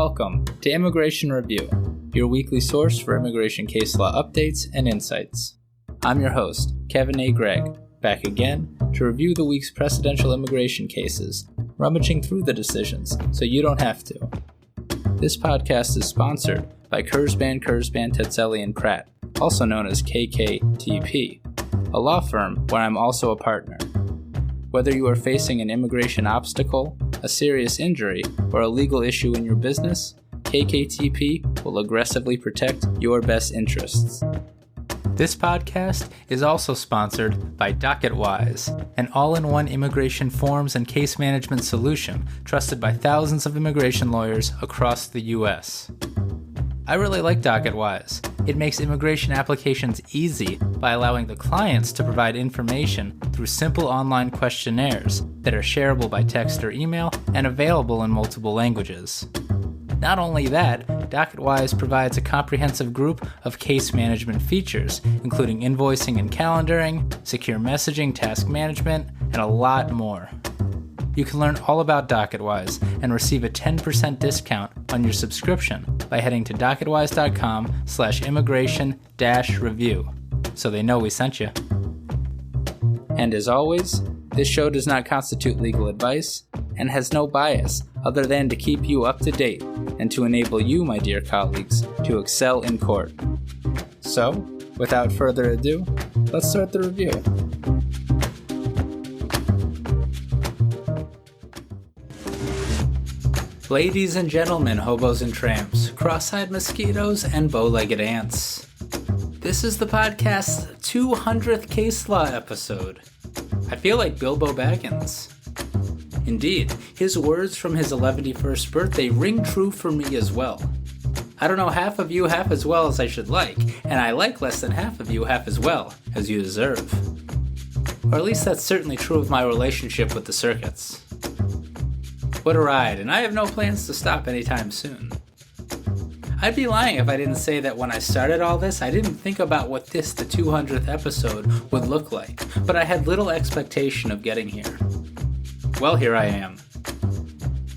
Welcome to Immigration Review, your weekly source for immigration case law updates and insights. I'm your host, Kevin A. Gregg, back again to review the week's precedential immigration cases, rummaging through the decisions so you don't have to. This podcast is sponsored by Kurzban, Tetzeli, and Pratt, also known as KKTP, a law firm where I'm also a partner. Whether you are facing an immigration obstacle, a serious injury, or a legal issue in your business, KKTP will aggressively protect your best interests. This podcast is also sponsored by DocketWise, an all-in-one immigration forms and case management solution trusted by thousands of immigration lawyers across the U.S. I really like DocketWise. It makes immigration applications easy by allowing the clients to provide information through simple online questionnaires that are shareable by text or email and available in multiple languages. Not only that, DocketWise provides a comprehensive group of case management features, including invoicing and calendaring, secure messaging, task management, and a lot more. You can learn all about DocketWise and receive a 10% discount on your subscription by heading to docketwise.com/immigration-review, so they know we sent you. And as always, this show does not constitute legal advice and has no bias other than to keep you up to date and to enable you, my dear colleagues, to excel in court. So, without further ado, let's start the review. Ladies and gentlemen, hobos and tramps, cross-eyed mosquitoes, and bow-legged ants. This is the podcast's 200th case law episode. I feel like Bilbo Baggins. Indeed, his words from his 11th birthday ring true for me as well. I don't know half of you half as well as I should like, and I like less than half of you half as well as you deserve. Or at least that's certainly true of my relationship with the circuits. What a ride, and I have no plans to stop anytime soon. I'd be lying if I didn't say that when I started all this, I didn't think about what the 200th episode, would look like, but I had little expectation of getting here. Well, here I am.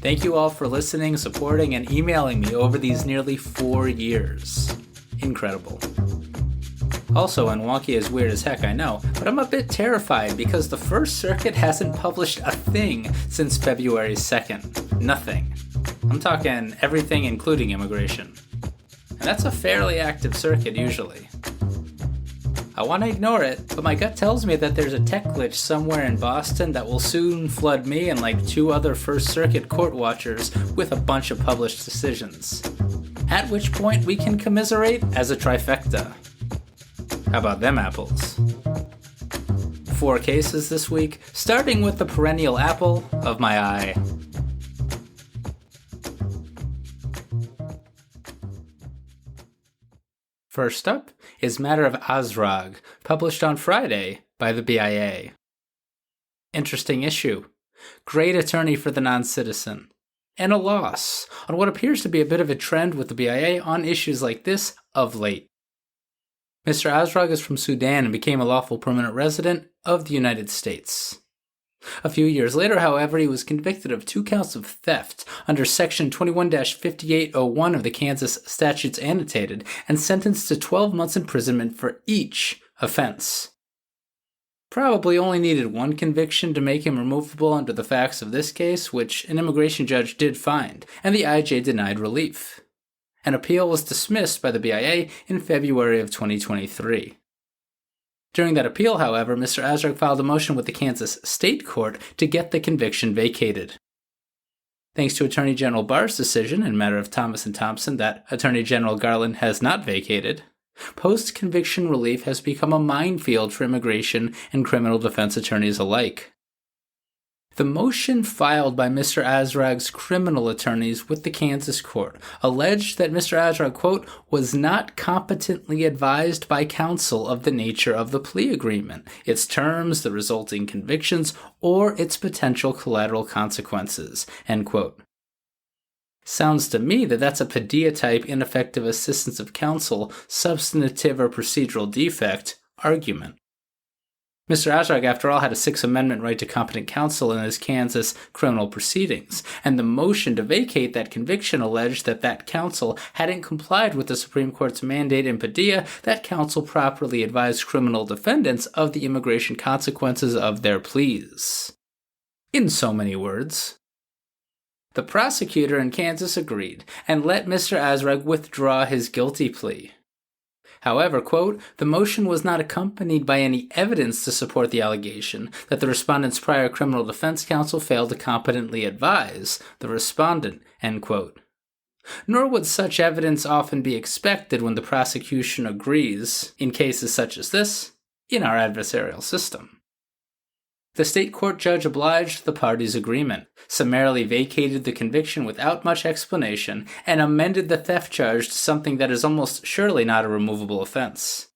Thank you all for listening, supporting, and emailing me over these nearly 4 years. Incredible. Also, and wonky as weird as heck, I know, but I'm a bit terrified because the First Circuit hasn't published a thing since February 2nd. Nothing. I'm talking everything including immigration. And that's a fairly active circuit usually. I want to ignore it, but my gut tells me that there's a tech glitch somewhere in Boston that will soon flood me and like 2 other First Circuit court watchers with a bunch of published decisions. At which point we can commiserate as a trifecta. How about them apples? 4 cases this week, starting with the perennial apple of my eye. First up is matter of Azrag, published on Friday by the BIA. Interesting issue. Great attorney for the non-citizen. And a loss on what appears to be a bit of a trend with the BIA on issues like this of late. Mr. Azrag is from Sudan and became a lawful permanent resident of the United States. A few years later, however, he was convicted of 2 counts of theft under Section 21-5801 of the Kansas Statutes Annotated and sentenced to 12 months imprisonment for each offense. Probably only needed 1 conviction to make him removable under the facts of this case, which an immigration judge did find, and the IJ denied relief. An appeal was dismissed by the BIA in February of 2023. During that appeal, however, Mr. Azrag filed a motion with the Kansas State Court to get the conviction vacated. Thanks to Attorney General Barr's decision in matter of Thompson that Attorney General Garland has not vacated, post-conviction relief has become a minefield for immigration and criminal defense attorneys alike. The motion filed by Mr. Azrag's criminal attorneys with the Kansas court alleged that Mr. Azrag, quote, was not competently advised by counsel of the nature of the plea agreement, its terms, the resulting convictions, or its potential collateral consequences, end quote. Sounds to me that that's a Padilla-type ineffective assistance of counsel, substantive or procedural defect argument. Mr. Azrag, after all, had a Sixth Amendment right to competent counsel in his Kansas criminal proceedings, and the motion to vacate that conviction alleged that counsel hadn't complied with the Supreme Court's mandate in Padilla that counsel properly advised criminal defendants of the immigration consequences of their pleas. In so many words, the prosecutor in Kansas agreed and let Mr. Azrag withdraw his guilty plea. However, quote, the motion was not accompanied by any evidence to support the allegation that the respondent's prior criminal defense counsel failed to competently advise the respondent, end quote. Nor would such evidence often be expected when the prosecution agrees, in cases such as this, in our adversarial system. The state court judge obliged the parties' agreement, summarily vacated the conviction without much explanation, and amended the theft charge to something that is almost surely not a removable offense.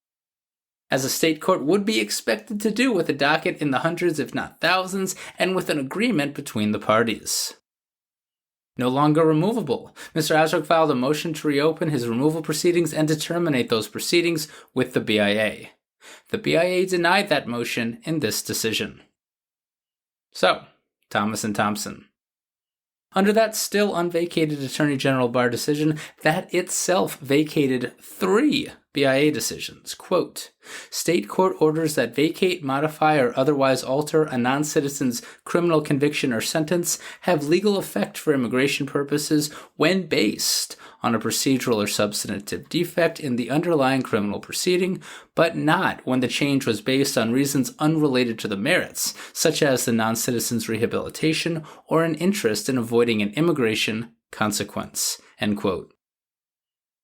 As a state court would be expected to do with a docket in the hundreds if not thousands, and with an agreement between the parties. No longer removable, Mr. Azrag filed a motion to reopen his removal proceedings and to terminate those proceedings with the BIA. The BIA denied that motion in this decision. So, Thomas and Thompson. Under that still unvacated Attorney General Barr decision, that itself vacated 3 BIA decisions. Quote, state court orders that vacate, modify, or otherwise alter a non-citizen's criminal conviction or sentence have legal effect for immigration purposes when based on a procedural or substantive defect in the underlying criminal proceeding, but not when the change was based on reasons unrelated to the merits, such as the non-citizen's rehabilitation or an interest in avoiding an immigration consequence, end quote.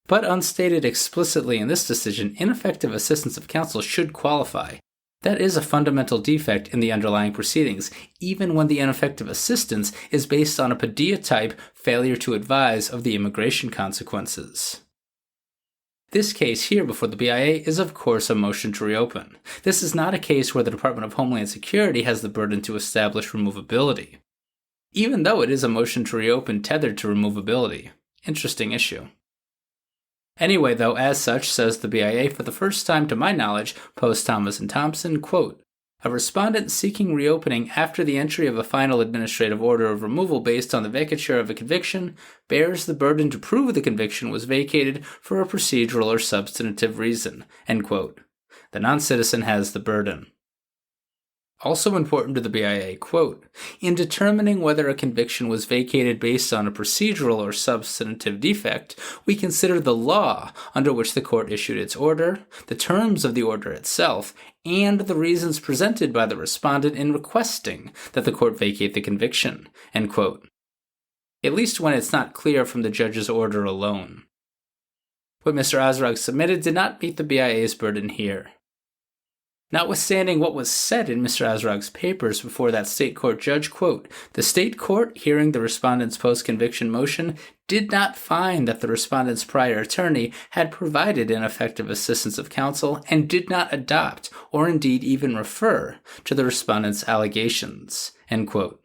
But unstated explicitly in this decision, ineffective assistance of counsel should qualify. That is a fundamental defect in the underlying proceedings, even when the ineffective assistance is based on a Padilla-type failure to advise of the immigration consequences. This case here before the BIA is of course a motion to reopen. This is not a case where the Department of Homeland Security has the burden to establish removability, even though it is a motion to reopen tethered to removability. Interesting issue. Anyway, though, as such, says the BIA, for the first time to my knowledge, post Thomas and Thompson, quote, a respondent seeking reopening after the entry of a final administrative order of removal based on the vacature of a conviction bears the burden to prove the conviction was vacated for a procedural or substantive reason, end quote. The non-citizen has the burden. Also important to the BIA, quote, in determining whether a conviction was vacated based on a procedural or substantive defect, we consider the law under which the court issued its order, the terms of the order itself, and the reasons presented by the respondent in requesting that the court vacate the conviction, end quote. At least when it's not clear from the judge's order alone. What Mr. Azrag submitted did not meet the BIA's burden here. Notwithstanding what was said in Mr. Azrag's papers before that state court judge, quote, the state court, hearing the respondent's post-conviction motion, did not find that the respondent's prior attorney had provided ineffective assistance of counsel and did not adopt or indeed even refer to the respondent's allegations, end quote.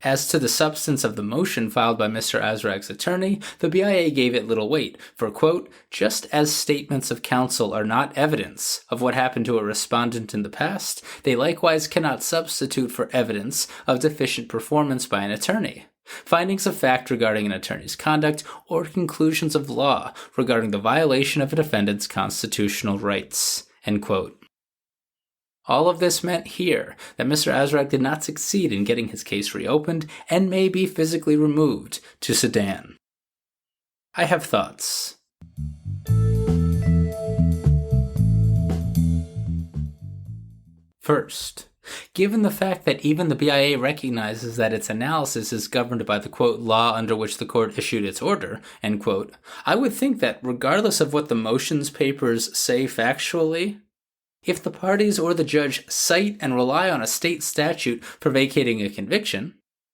As to the substance of the motion filed by Mr. Azrag's attorney, the BIA gave it little weight, for, quote, just as statements of counsel are not evidence of what happened to a respondent in the past, they likewise cannot substitute for evidence of deficient performance by an attorney. Findings of fact regarding an attorney's conduct, or conclusions of law regarding the violation of a defendant's constitutional rights, end quote. All of this meant here that Mr. Azrag did not succeed in getting his case reopened and may be physically removed to Sudan. I have thoughts. First, given the fact that even the BIA recognizes that its analysis is governed by the, quote, law under which the court issued its order, end quote, I would think that regardless of what the motions papers say factually, if the parties or the judge cite and rely on a state statute for vacating a conviction,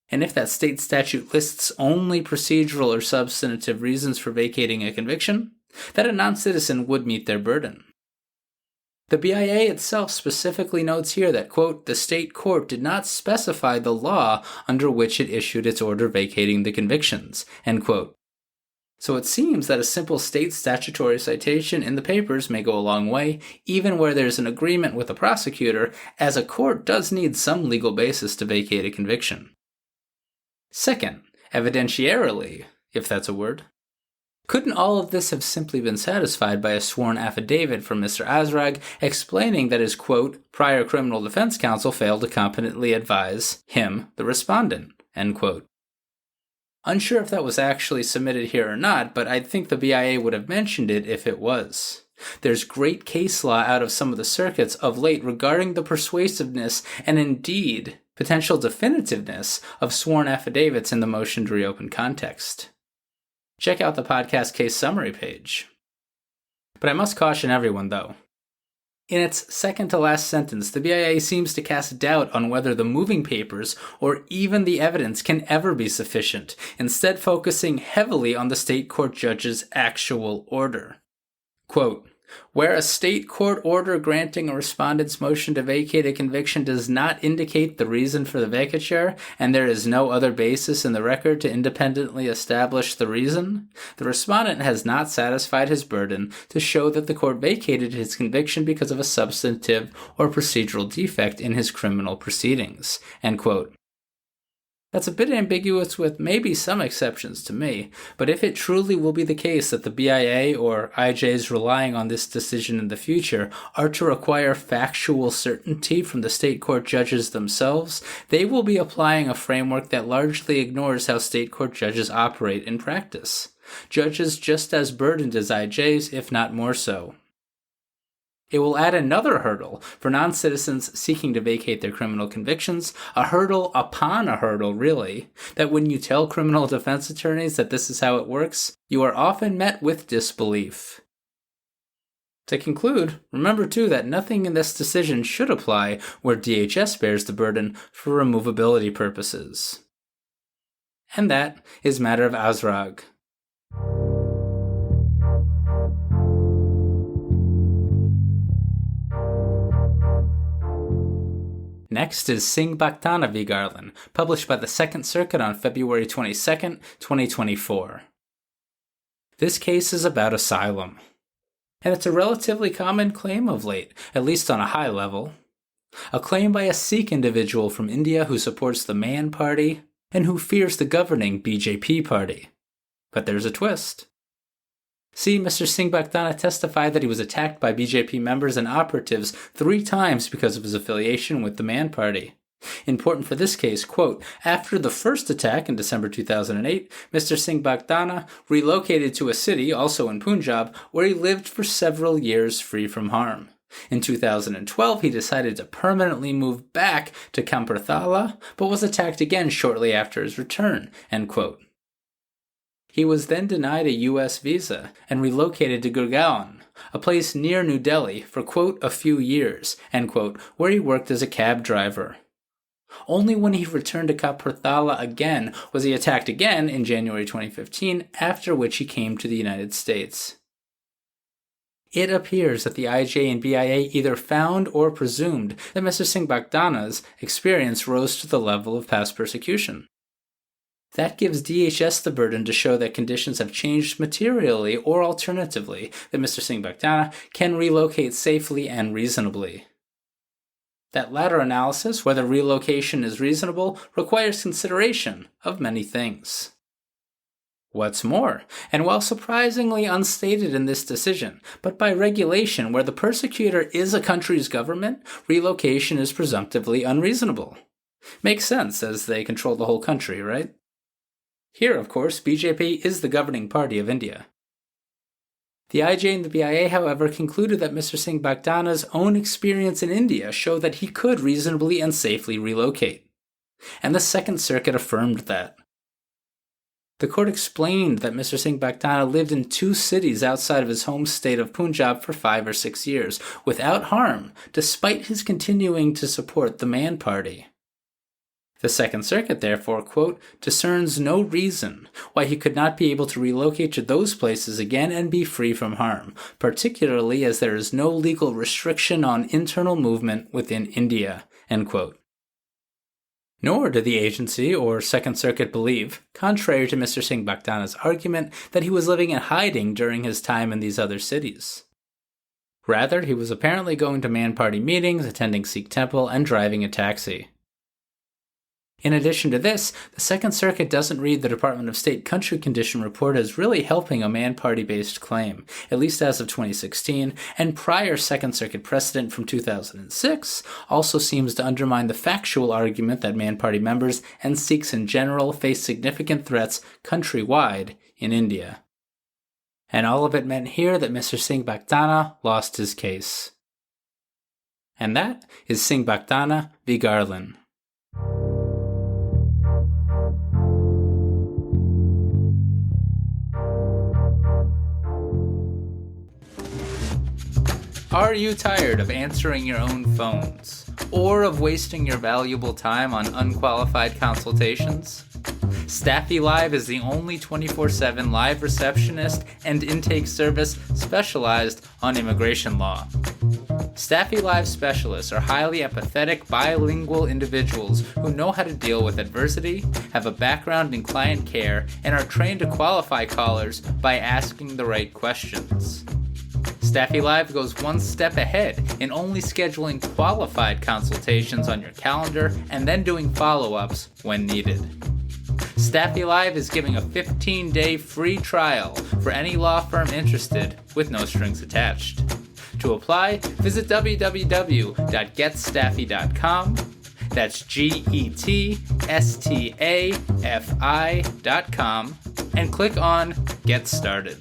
and if that state statute lists only procedural or substantive reasons for vacating a conviction, that a non-citizen would meet their burden. The BIA itself specifically notes here that, quote, the state court did not specify the law under which it issued its order vacating the convictions, end quote. So it seems that a simple state statutory citation in the papers may go a long way, even where there's an agreement with the prosecutor, as a court does need some legal basis to vacate a conviction. Second, evidentiarily, if that's a word. Couldn't all of this have simply been satisfied by a sworn affidavit from Mr. Azrag explaining that his, quote, prior criminal defense counsel failed to competently advise him, the respondent, end quote. Unsure if that was actually submitted here or not, but I'd think the BIA would have mentioned it if it was. There's great case law out of some of the circuits of late regarding the persuasiveness and indeed potential definitiveness of sworn affidavits in the motion to reopen context. Check out the podcast case summary page. But I must caution everyone, though. In its second-to-last sentence, the BIA seems to cast doubt on whether the moving papers or even the evidence can ever be sufficient, instead focusing heavily on the state court judge's actual order. Quote, where a state court order granting a respondent's motion to vacate a conviction does not indicate the reason for the vacature, and there is no other basis in the record to independently establish the reason, the respondent has not satisfied his burden to show that the court vacated his conviction because of a substantive or procedural defect in his criminal proceedings. End quote. That's a bit ambiguous with maybe some exceptions to me, but if it truly will be the case that the BIA or IJs relying on this decision in the future are to require factual certainty from the state court judges themselves, they will be applying a framework that largely ignores how state court judges operate in practice. Judges just as burdened as IJs, if not more so. It will add another hurdle for non-citizens seeking to vacate their criminal convictions, a hurdle upon a hurdle, really, that when you tell criminal defense attorneys that this is how it works, you are often met with disbelief. To conclude, remember too that nothing in this decision should apply where DHS bears the burden for removability purposes. And that is matter of Azrag. Next is Singh Bhagtana v. Garland, published by the Second Circuit on February 22, 2024. This case is about asylum, and it's a relatively common claim of late, at least on a high level. A claim by a Sikh individual from India who supports the Mann Party and who fears the governing BJP party. But there's a twist. See, Mr. Singh Bhagtana testified that he was attacked by BJP members and operatives 3 times because of his affiliation with the Mann Party. Important for this case, quote, after the first attack in December 2008, Mr. Singh Bhagtana relocated to a city, also in Punjab, where he lived for several years free from harm. In 2012, he decided to permanently move back to Kapurthala, but was attacked again shortly after his return, end quote. He was then denied a U.S. visa and relocated to Gurgaon, a place near New Delhi, for, quote, a few years, end quote, where he worked as a cab driver. Only when he returned to Kapurthala again was he attacked again in January 2015, after which he came to the United States. It appears that the IJ and BIA either found or presumed that Mr. Singh Bhagtana's experience rose to the level of past persecution. That gives DHS the burden to show that conditions have changed materially or alternatively, that Mr. Singh Bhagtana can relocate safely and reasonably. That latter analysis, whether relocation is reasonable, requires consideration of many things. What's more, and while surprisingly unstated in this decision, but by regulation where the persecutor is a country's government, relocation is presumptively unreasonable. Makes sense, as they control the whole country, right? Here, of course, BJP is the governing party of India. The IJ and the BIA, however, concluded that Mr. Singh Bhagtana's own experience in India showed that he could reasonably and safely relocate. And the Second Circuit affirmed that. The court explained that Mr. Singh Bhagtana lived in 2 cities outside of his home state of Punjab for 5 or 6 years, without harm, despite his continuing to support the Mann Party. The Second Circuit, therefore, quote, discerns no reason why he could not be able to relocate to those places again and be free from harm, particularly as there is no legal restriction on internal movement within India, end quote. Nor did the agency or Second Circuit believe, contrary to Mr. Singh Bhagtana's argument, that he was living in hiding during his time in these other cities. Rather, he was apparently going to Mann Party meetings, attending Sikh temple, and driving a taxi. In addition to this, the Second Circuit doesn't read the Department of State country condition report as really helping a Mann Party-based claim, at least as of 2016, and prior Second Circuit precedent from 2006 also seems to undermine the factual argument that Mann Party members and Sikhs in general face significant threats countrywide in India. And all of it meant here that Mr. Singh Bhagtana lost his case. And that is Singh Bhagtana v. Garland. Are you tired of answering your own phones, or of wasting your valuable time on unqualified consultations? Staffy Live is the only 24/7 live receptionist and intake service specialized on immigration law. Staffy Live specialists are highly empathetic, bilingual individuals who know how to deal with adversity, have a background in client care, and are trained to qualify callers by asking the right questions. Staffy Live goes one step ahead in only scheduling qualified consultations on your calendar and then doing follow-ups when needed. Staffy Live is giving a 15-day free trial for any law firm interested with no strings attached. To apply, visit www.getstaffy.com. That's GETSTAFI.com and click on Get Started.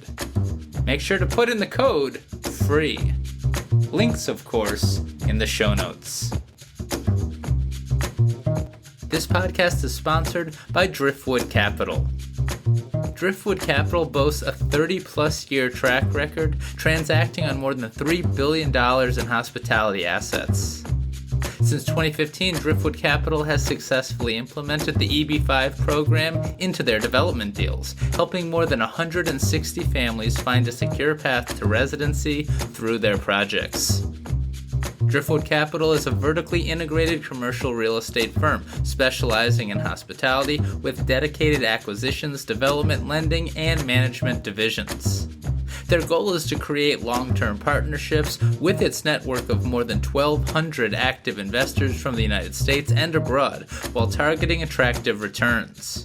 Make sure to put in the code FREE. Links, of course, in the show notes. This podcast is sponsored by Driftwood Capital. Driftwood Capital boasts a 30-plus year track record, transacting on more than $3 billion in hospitality assets. Since 2015, Driftwood Capital has successfully implemented the EB-5 program into their development deals, helping more than 160 families find a secure path to residency through their projects. Driftwood Capital is a vertically integrated commercial real estate firm specializing in hospitality with dedicated acquisitions, development, lending, and management divisions. Their goal is to create long-term partnerships with its network of more than 1,200 active investors from the United States and abroad, while targeting attractive returns.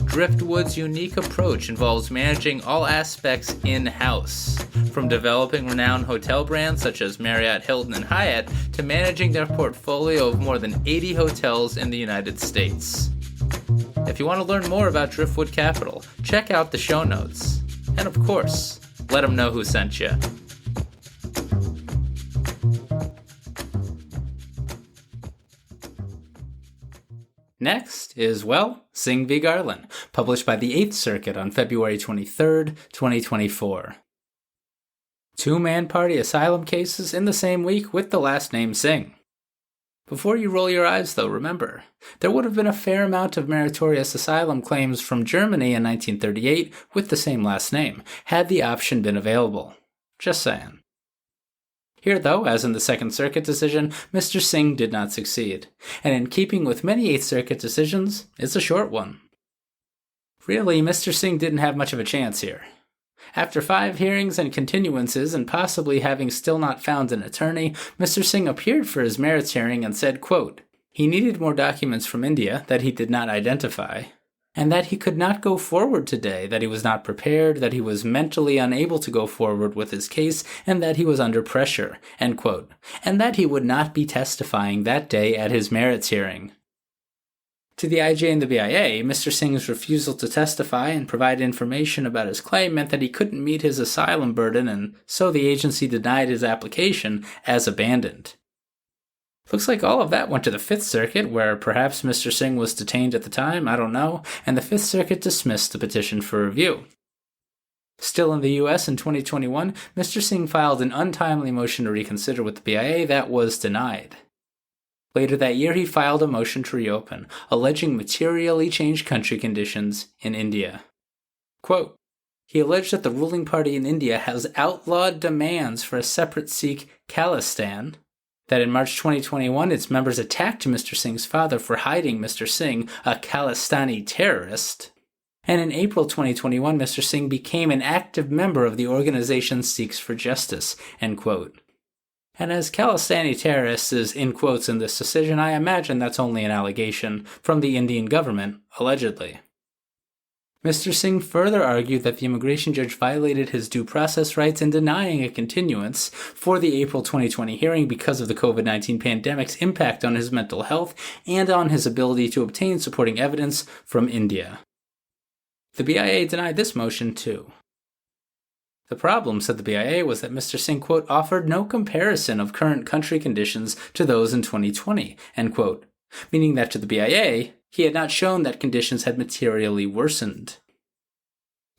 Driftwood's unique approach involves managing all aspects in-house, from developing renowned hotel brands such as Marriott, Hilton, and Hyatt, to managing their portfolio of more than 80 hotels in the United States. If you want to learn more about Driftwood Capital, check out the show notes. And of course, let them know who sent you. Next is, Singh v. Garland, published by the 8th Circuit on February 23, 2024. Two Mann Party asylum cases in the same week with the last name Singh. Before you roll your eyes, though, remember, there would have been a fair amount of meritorious asylum claims from Germany in 1938 with the same last name, had the option been available. Just saying. Here, though, as in the Second Circuit decision, Mr. Singh did not succeed, and in keeping with many Eighth Circuit decisions, it's a short one. Really, Mr. Singh didn't have much of a chance here. After 5 hearings and continuances and possibly having still not found an attorney, Mr. Singh appeared for his merits hearing and said, quote, he needed more documents from India that he did not identify, and that he could not go forward today, that he was not prepared, that he was mentally unable to go forward with his case, and that he was under pressure, end quote, and that he would not be testifying that day at his merits hearing. To the IJ and the BIA, Mr. Singh's refusal to testify and provide information about his claim meant that he couldn't meet his asylum burden, and so the agency denied his application as abandoned. Looks like all of that went to the 5th Circuit, where perhaps Mr. Singh was detained at the time, I don't know, and the 5th Circuit dismissed the petition for review. Still in the U.S. in 2021, Mr. Singh filed an untimely motion to reconsider with the BIA that was denied. Later that year, he filed a motion to reopen, alleging materially changed country conditions in India. Quote, he alleged that the ruling party in India has outlawed demands for a separate Sikh Khalistan, that in March 2021, its members attacked Mr. Singh's father for hiding Mr. Singh, a Khalistani terrorist. And in April 2021, Mr. Singh became an active member of the organization Sikhs for Justice, end quote. And as Khalistani terrorist is in quotes in this decision, I imagine that's only an allegation from the Indian government, allegedly. Mr. Singh further argued that the immigration judge violated his due process rights in denying a continuance for the April 2020 hearing because of the COVID-19 pandemic's impact on his mental health and on his ability to obtain supporting evidence from India. The BIA denied this motion too. The problem, said the BIA, was that Mr. Singh, quote, offered no comparison of current country conditions to those in 2020, end quote, meaning that to the BIA, he had not shown that conditions had materially worsened.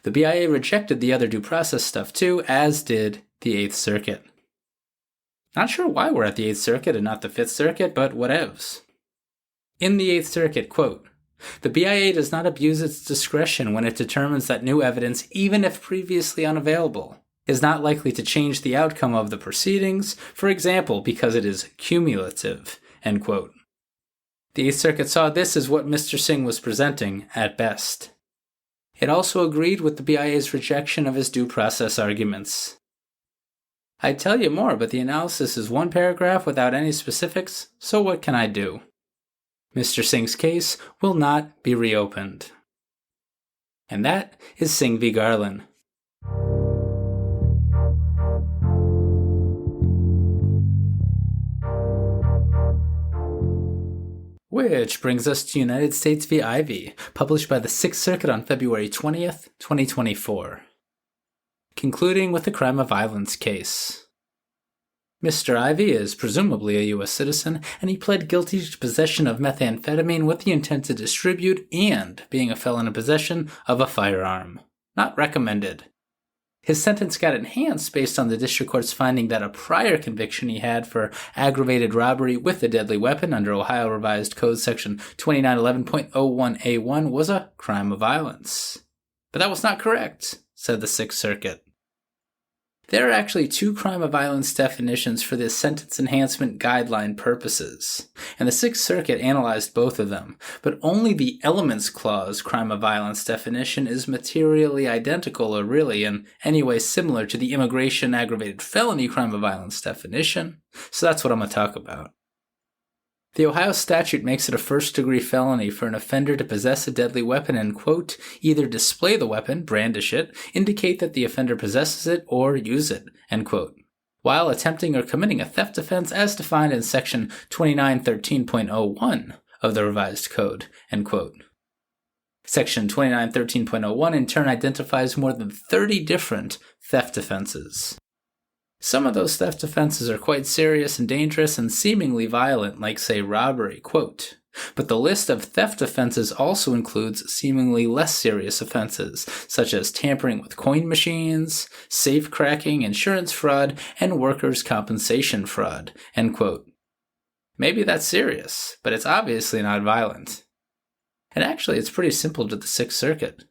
The BIA rejected the other due process stuff too, as did the Eighth Circuit. Not sure why we're at the Eighth Circuit and not the Fifth Circuit, but whatevs. In the Eighth Circuit, quote, the BIA does not abuse its discretion when it determines that new evidence, even if previously unavailable, is not likely to change the outcome of the proceedings, for example, because it is cumulative, end quote. The Eighth Circuit saw this as what Mr. Singh was presenting, at best. It also agreed with the BIA's rejection of his due process arguments. I'd tell you more, but the analysis is one paragraph without any specifics, so what can I do? Mr. Singh's case will not be reopened. And that is Singh v. Garland. Which brings us to United States v. Ivey, published by the Sixth Circuit on February 20th, 2024. Concluding with the crime of violence case. Mr. Ivey is presumably a U.S. citizen, and he pled guilty to possession of methamphetamine with the intent to distribute and being a felon in possession of a firearm. Not recommended. His sentence got enhanced based on the district court's finding that a prior conviction he had for aggravated robbery with a deadly weapon under Ohio Revised Code Section 2911.01A1 was a crime of violence. But that was not correct, said the Sixth Circuit. There are actually two crime of violence definitions for this sentence enhancement guideline purposes, and the Sixth Circuit analyzed both of them, but only the Elements Clause crime of violence definition is materially identical or really in any way similar to the immigration aggravated felony crime of violence definition, so that's what I'm going to talk about. The Ohio statute makes it a first-degree felony for an offender to possess a deadly weapon and, quote, either display the weapon, brandish it, indicate that the offender possesses it, or use it, end quote, while attempting or committing a theft offense as defined in Section 2913.01 of the Revised Code, end quote. Section 2913.01 in turn identifies more than 30 different theft offenses. Some of those theft offenses are quite serious and dangerous and seemingly violent, like, say, robbery, quote. But the list of theft offenses also includes seemingly less serious offenses, such as tampering with coin machines, safe cracking, insurance fraud, and workers' compensation fraud, end quote. Maybe that's serious, but it's obviously not violent. And actually, it's pretty simple to the Sixth Circuit.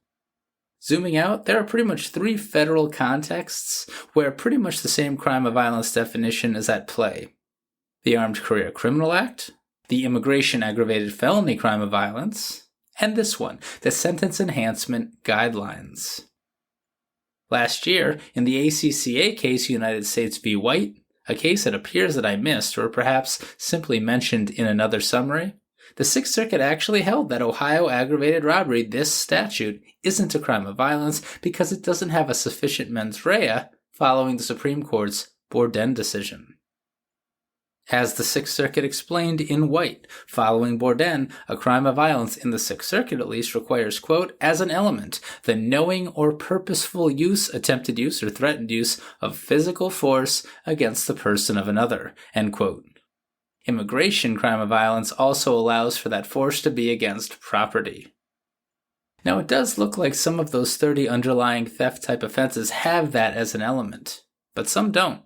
Zooming out, there are pretty much three federal contexts where pretty much the same crime of violence definition is at play. The Armed Career Criminal Act, the Immigration Aggravated Felony Crime of Violence, and this one, the Sentence Enhancement Guidelines. Last year, in the ACCA case United States v. White, a case that appears that I missed or perhaps simply mentioned in another summary, the Sixth Circuit actually held that Ohio aggravated robbery, this statute, isn't a crime of violence because it doesn't have a sufficient mens rea following the Supreme Court's Borden decision. As the Sixth Circuit explained in White, following Borden, a crime of violence in the Sixth Circuit at least requires, quote, as an element, the knowing or purposeful use, attempted use, or threatened use of physical force against the person of another, end quote. Immigration crime of violence also allows for that force to be against property. Now, it does look like some of those 30 underlying theft-type offenses have that as an element, but some don't.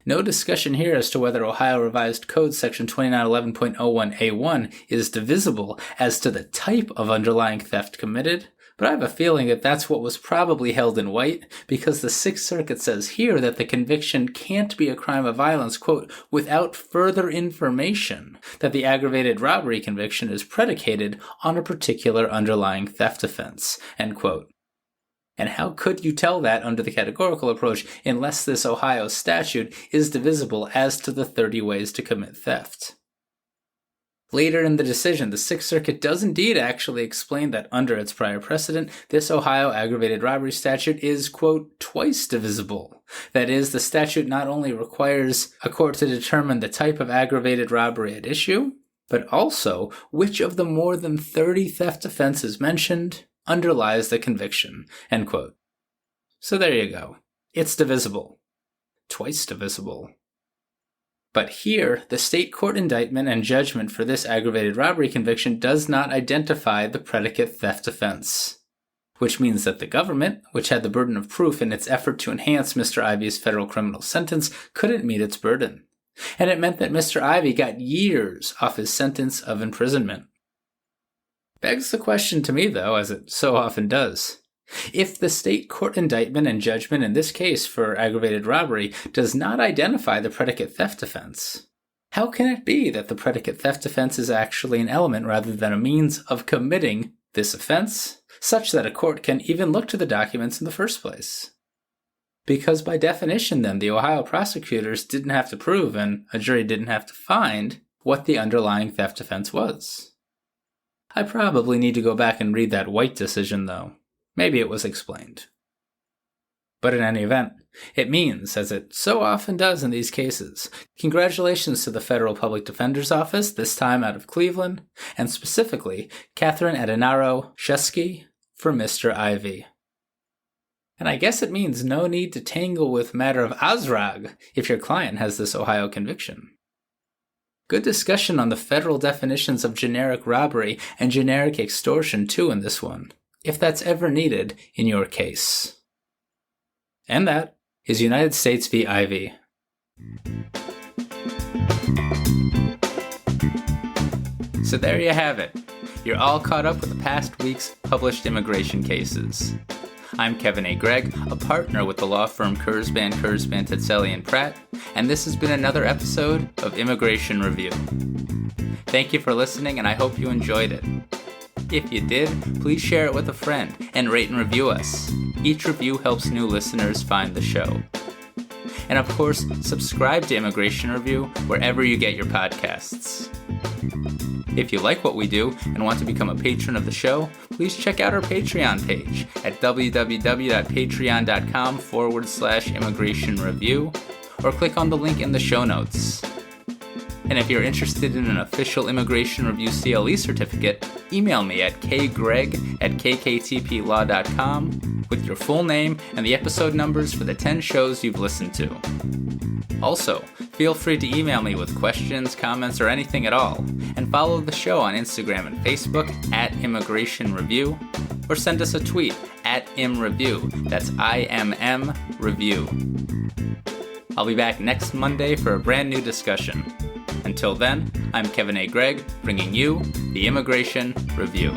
No discussion here as to whether Ohio Revised Code Section 2911.01A1 is divisible as to the type of underlying theft committed, But I have a feeling that that's what was probably held in white, because the Sixth Circuit says here that the conviction can't be a crime of violence, quote, without further information that the aggravated robbery conviction is predicated on a particular underlying theft offense, end quote. And how could you tell that under the categorical approach unless this Ohio statute is divisible as to the 30 ways to commit theft? Later in the decision, the Sixth Circuit does indeed actually explain that under its prior precedent, this Ohio aggravated robbery statute is, quote, twice divisible. That is, the statute not only requires a court to determine the type of aggravated robbery at issue, but also which of the more than 30 theft offenses mentioned underlies the conviction, end quote. So there you go. It's divisible. Twice divisible. But here, the state court indictment and judgment for this aggravated robbery conviction does not identify the predicate theft offense, which means that the government, which had the burden of proof in its effort to enhance Mr. Ivey's federal criminal sentence, couldn't meet its burden. And it meant that Mr. Ivey got years off his sentence of imprisonment. Begs the question to me, though, as it so often does. If the state court indictment and judgment in this case for aggravated robbery does not identify the predicate theft offense, how can it be that the predicate theft offense is actually an element rather than a means of committing this offense, such that a court can even look to the documents in the first place? Because by definition, then, the Ohio prosecutors didn't have to prove, and a jury didn't have to find, what the underlying theft offense was. I probably need to go back and read that White decision, though. Maybe it was explained. But in any event, it means, as it so often does in these cases, congratulations to the Federal Public Defender's Office, this time out of Cleveland, and specifically Catherine Adenaro-Shesky for Mr. Ivey. And I guess it means no need to tangle with matter of Azrag if your client has this Ohio conviction. Good discussion on the federal definitions of generic robbery and generic extortion too in this one, if that's ever needed in your case. And that is United States v. Ivey. So there you have it. You're all caught up with the past week's published immigration cases. I'm Kevin A. Gregg, a partner with the law firm Kurzban, Tetzeli, and Pratt, and this has been another episode of Immigration Review. Thank you for listening, and I hope you enjoyed it. If you did, please share it with a friend and rate and review us. Each review helps new listeners find the show. And of course, subscribe to Immigration Review wherever you get your podcasts. If you like what we do and want to become a patron of the show, please check out our Patreon page at www.patreon.com/Immigration Review or click on the link in the show notes. And if you're interested in an official Immigration Review CLE certificate, email me at kgreg@kktplaw.com with your full name and the episode numbers for the 10 shows you've listened to. Also, feel free to email me with questions, comments, or anything at all, and follow the show on Instagram and Facebook at Immigration Review, or send us a tweet at ImReview, that's IMM Review. I'll be back next Monday for a brand new discussion. Until then, I'm Kevin A. Gregg, bringing you the Immigration Review.